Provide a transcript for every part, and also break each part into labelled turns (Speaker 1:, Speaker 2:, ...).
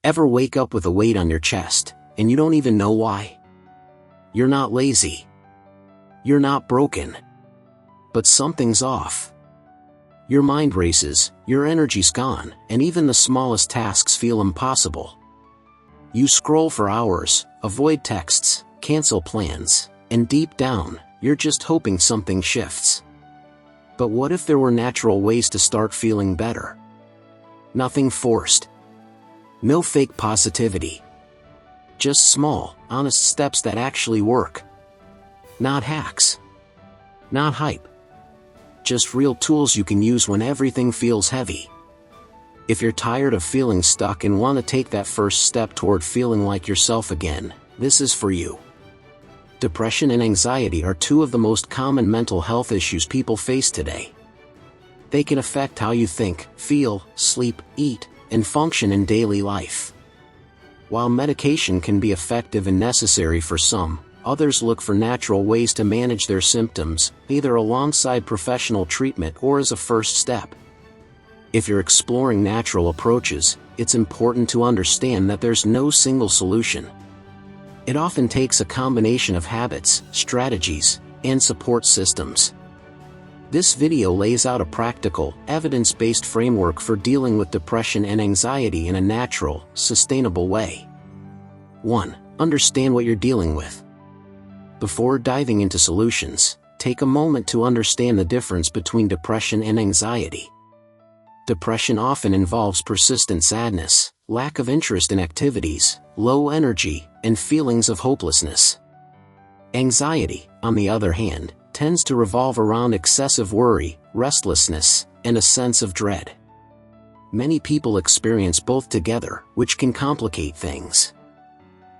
Speaker 1: Ever wake up with a weight on your chest, and you don't even know why? You're not lazy. You're not broken. But something's off. Your mind races, your energy's gone, and even the smallest tasks feel impossible. You scroll for hours, avoid texts, cancel plans, and deep down, you're just hoping something shifts. But what if there were natural ways to start feeling better? Nothing forced. No fake positivity. Just small, honest steps that actually work. Not hacks. Not hype. Just real tools you can use when everything feels heavy. If you're tired of feeling stuck and want to take that first step toward feeling like yourself again, this is for you. Depression and anxiety are two of the most common mental health issues people face today. They can affect how you think, feel, sleep, eat, and function in daily life. While medication can be effective and necessary for some, others look for natural ways to manage their symptoms, either alongside professional treatment or as a first step. If you're exploring natural approaches, it's important to understand that there's no single solution. It often takes a combination of habits, strategies, and support systems. This video lays out a practical, evidence-based framework for dealing with depression and anxiety in a natural, sustainable way. 1. Understand what you're dealing with. Before diving into solutions, take a moment to understand the difference between depression and anxiety. Depression often involves persistent sadness, lack of interest in activities, low energy, and feelings of hopelessness. Anxiety, on the other hand, tends to revolve around excessive worry, restlessness, and a sense of dread. Many people experience both together, which can complicate things.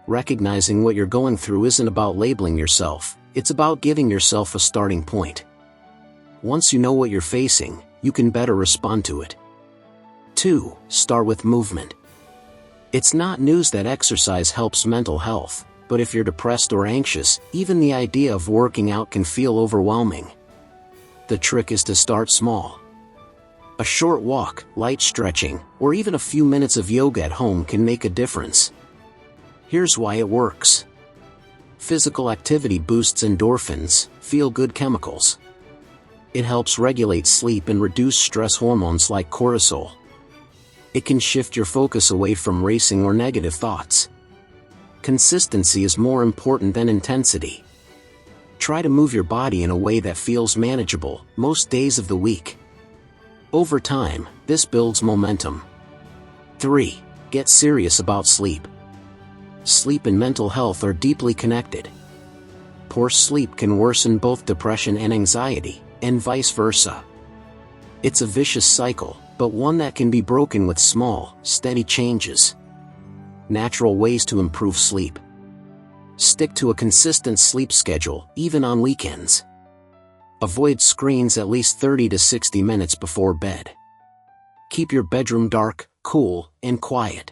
Speaker 1: Recognizing what you're going through isn't about labeling yourself, it's about giving yourself a starting point. Once you know what you're facing, you can better respond to it. 2. Start with movement. It's not news that exercise helps mental health, but if you're depressed or anxious, even the idea of working out can feel overwhelming. The trick is to start small. A short walk, light stretching, or even a few minutes of yoga at home can make a difference. Here's why it works. Physical activity boosts endorphins, feel-good chemicals. It helps regulate sleep and reduce stress hormones like cortisol. It can shift your focus away from racing or negative thoughts. Consistency is more important than intensity. Try to move your body in a way that feels manageable, most days of the week. Over time, this builds momentum. 3. Get serious about sleep. Sleep and mental health are deeply connected. Poor sleep can worsen both depression and anxiety, and vice versa. It's a vicious cycle, but one that can be broken with small, steady changes. Natural ways to improve sleep. Stick to a consistent sleep schedule, even on weekends. Avoid screens at least 30 to 60 minutes before bed. Keep your bedroom dark, cool, and quiet.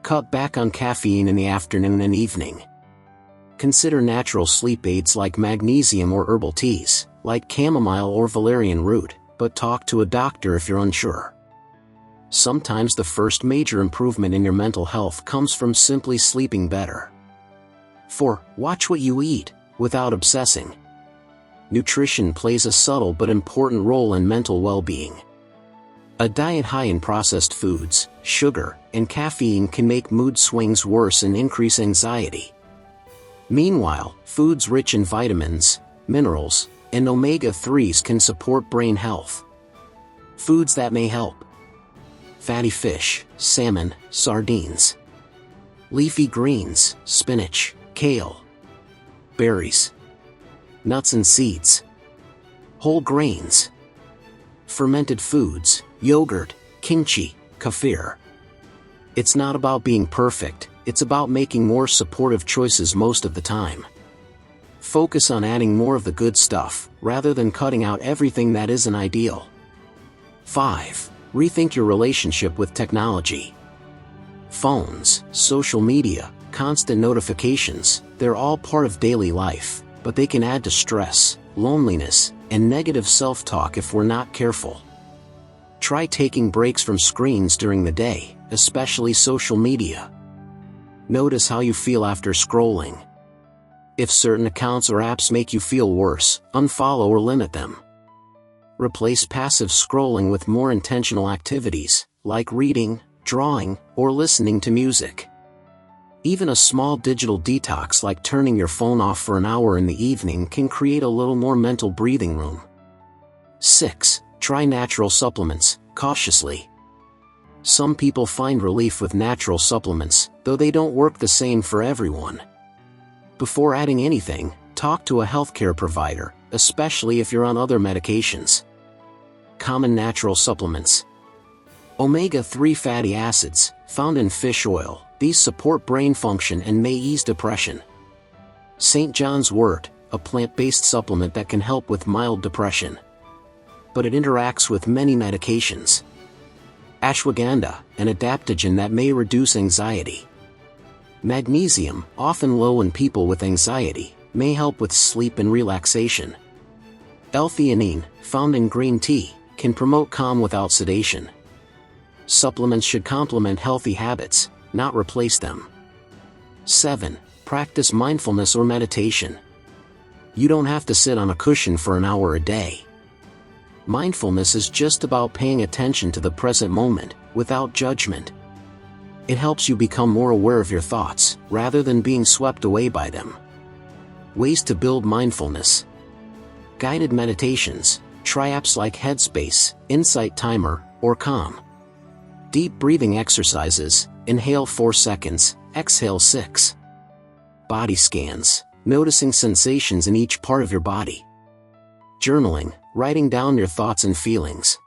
Speaker 1: Cut back on caffeine in the afternoon and evening. Consider natural sleep aids like magnesium or herbal teas, like chamomile or valerian root, but talk to a doctor if you're unsure. Sometimes the first major improvement in your mental health comes from simply sleeping better. 4. Watch what you eat, without obsessing. Nutrition plays a subtle but important role in mental well-being. A diet high in processed foods, sugar, and caffeine can make mood swings worse and increase anxiety. Meanwhile, foods rich in vitamins, minerals, and omega-3s can support brain health. Foods that may help: fatty fish, salmon, sardines. Leafy greens, spinach, kale. Berries. Nuts and seeds. Whole grains. Fermented foods, yogurt, kimchi, kefir. It's not about being perfect, it's about making more supportive choices most of the time. Focus on adding more of the good stuff, rather than cutting out everything that isn't ideal. 5. Rethink your relationship with technology. Phones, social media, constant notifications, they're all part of daily life, but they can add to stress, loneliness, and negative self-talk if we're not careful. Try taking breaks from screens during the day, especially social media. Notice how you feel after scrolling. If certain accounts or apps make you feel worse, unfollow or limit them. Replace passive scrolling with more intentional activities, like reading, drawing, or listening to music. Even a small digital detox like turning your phone off for an hour in the evening can create a little more mental breathing room. 6. Try natural supplements, cautiously. Some people find relief with natural supplements, though they don't work the same for everyone. Before adding anything, talk to a healthcare provider, especially if you're on other medications. Common natural supplements. Omega-3 fatty acids, found in fish oil, these support brain function and may ease depression. St. John's wort, a plant-based supplement that can help with mild depression. But it interacts with many medications. Ashwagandha, an adaptogen that may reduce anxiety. Magnesium, often low in people with anxiety, may help with sleep and relaxation. L-theanine, found in green tea, can promote calm without sedation. Supplements should complement healthy habits, not replace them. 7. Practice mindfulness or meditation. You don't have to sit on a cushion for an hour a day. Mindfulness is just about paying attention to the present moment, without judgment. It helps you become more aware of your thoughts, rather than being swept away by them. Ways to build mindfulness. Guided meditations. Try apps like Headspace, Insight Timer, or Calm. Deep breathing exercises. Inhale 4 seconds, exhale 6. Body scans. Noticing sensations in each part of your body. Journaling, writing down your thoughts and feelings.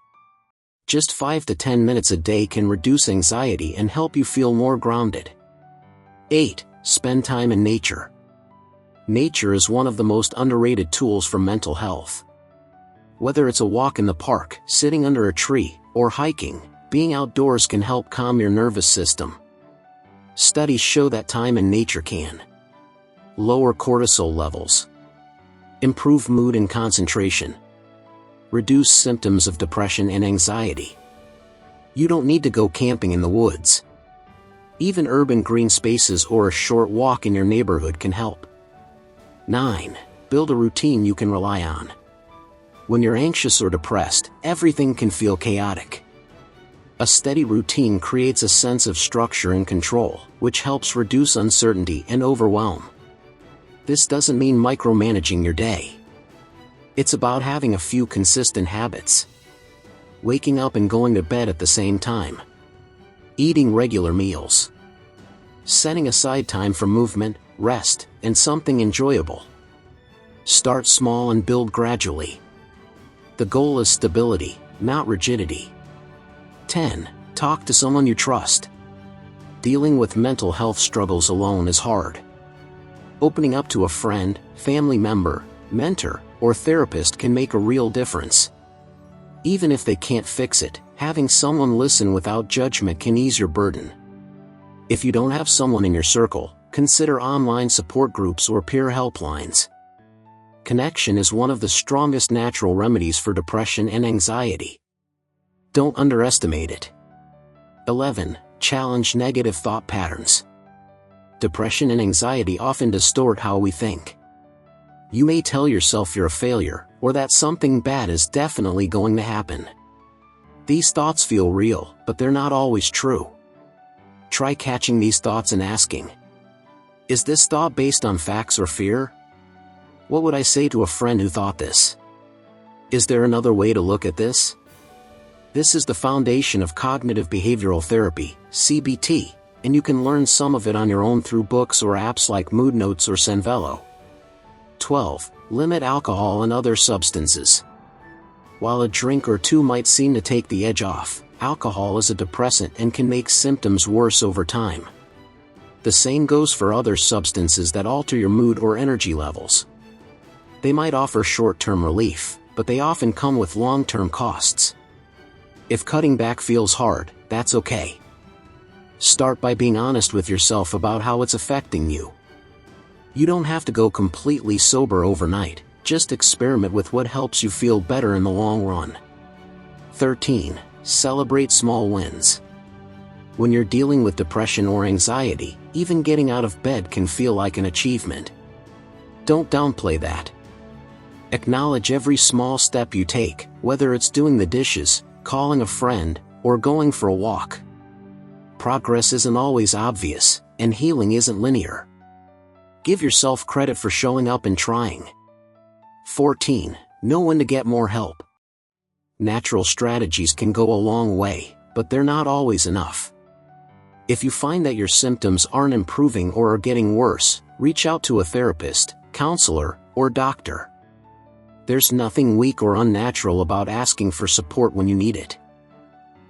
Speaker 1: Just 5 to 10 minutes a day can reduce anxiety and help you feel more grounded. 8. Spend time in nature. Nature is one of the most underrated tools for mental health. Whether it's a walk in the park, sitting under a tree, or hiking, being outdoors can help calm your nervous system. Studies show that time in nature can lower cortisol levels, improve mood and concentration, reduce symptoms of depression and anxiety. You don't need to go camping in the woods. Even urban green spaces or a short walk in your neighborhood can help. 9. Build a routine you can rely on. When you're anxious or depressed, everything can feel chaotic. A steady routine creates a sense of structure and control, which helps reduce uncertainty and overwhelm. This doesn't mean micromanaging your day. It's about having a few consistent habits. Waking up and going to bed at the same time. Eating regular meals. Setting aside time for movement, rest, and something enjoyable. Start small and build gradually. The goal is stability, not rigidity. 10. Talk to someone you trust. Dealing with mental health struggles alone is hard. Opening up to a friend, family member, mentor, or therapist can make a real difference. Even if they can't fix it, having someone listen without judgment can ease your burden. If you don't have someone in your circle, consider online support groups or peer helplines. Connection is one of the strongest natural remedies for depression and anxiety. Don't underestimate it. 11. Challenge negative thought patterns. Depression and anxiety often distort how we think. You may tell yourself you're a failure, or that something bad is definitely going to happen. These thoughts feel real, but they're not always true. Try catching these thoughts and asking, is this thought based on facts or fear? What would I say to a friend who thought this? Is there another way to look at this? This is the foundation of cognitive behavioral therapy, CBT, and you can learn some of it on your own through books or apps like Mood Notes or Zenvelo. 12. Limit alcohol and other substances. While a drink or two might seem to take the edge off, alcohol is a depressant and can make symptoms worse over time. The same goes for other substances that alter your mood or energy levels. They might offer short-term relief, but they often come with long-term costs. If cutting back feels hard, that's okay. Start by being honest with yourself about how it's affecting you. You don't have to go completely sober overnight, just experiment with what helps you feel better in the long run. 13. Celebrate small wins. When you're dealing with depression or anxiety, even getting out of bed can feel like an achievement. Don't downplay that. Acknowledge every small step you take, whether it's doing the dishes, calling a friend, or going for a walk. Progress isn't always obvious, and healing isn't linear. Give yourself credit for showing up and trying. 14. Know when to get more help. Natural strategies can go a long way, but they're not always enough. If you find that your symptoms aren't improving or are getting worse, reach out to a therapist, counselor, or doctor. There's nothing weak or unnatural about asking for support when you need it.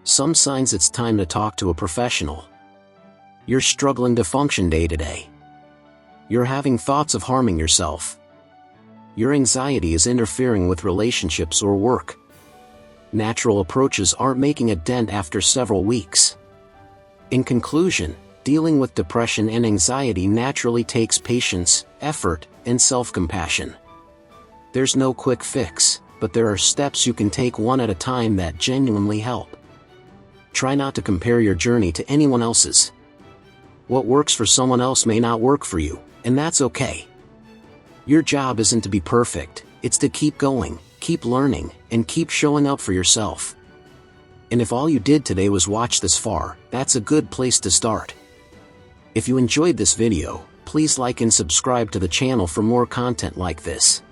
Speaker 1: Some signs it's time to talk to a professional. You're struggling to function day to day. You're having thoughts of harming yourself. Your anxiety is interfering with relationships or work. Natural approaches aren't making a dent after several weeks. In conclusion, dealing with depression and anxiety naturally takes patience, effort, and self-compassion. There's no quick fix, but there are steps you can take one at a time that genuinely help. Try not to compare your journey to anyone else's. What works for someone else may not work for you, and that's okay. Your job isn't to be perfect, it's to keep going, keep learning, and keep showing up for yourself. And if all you did today was watch this far, that's a good place to start. If you enjoyed this video, please like and subscribe to the channel for more content like this.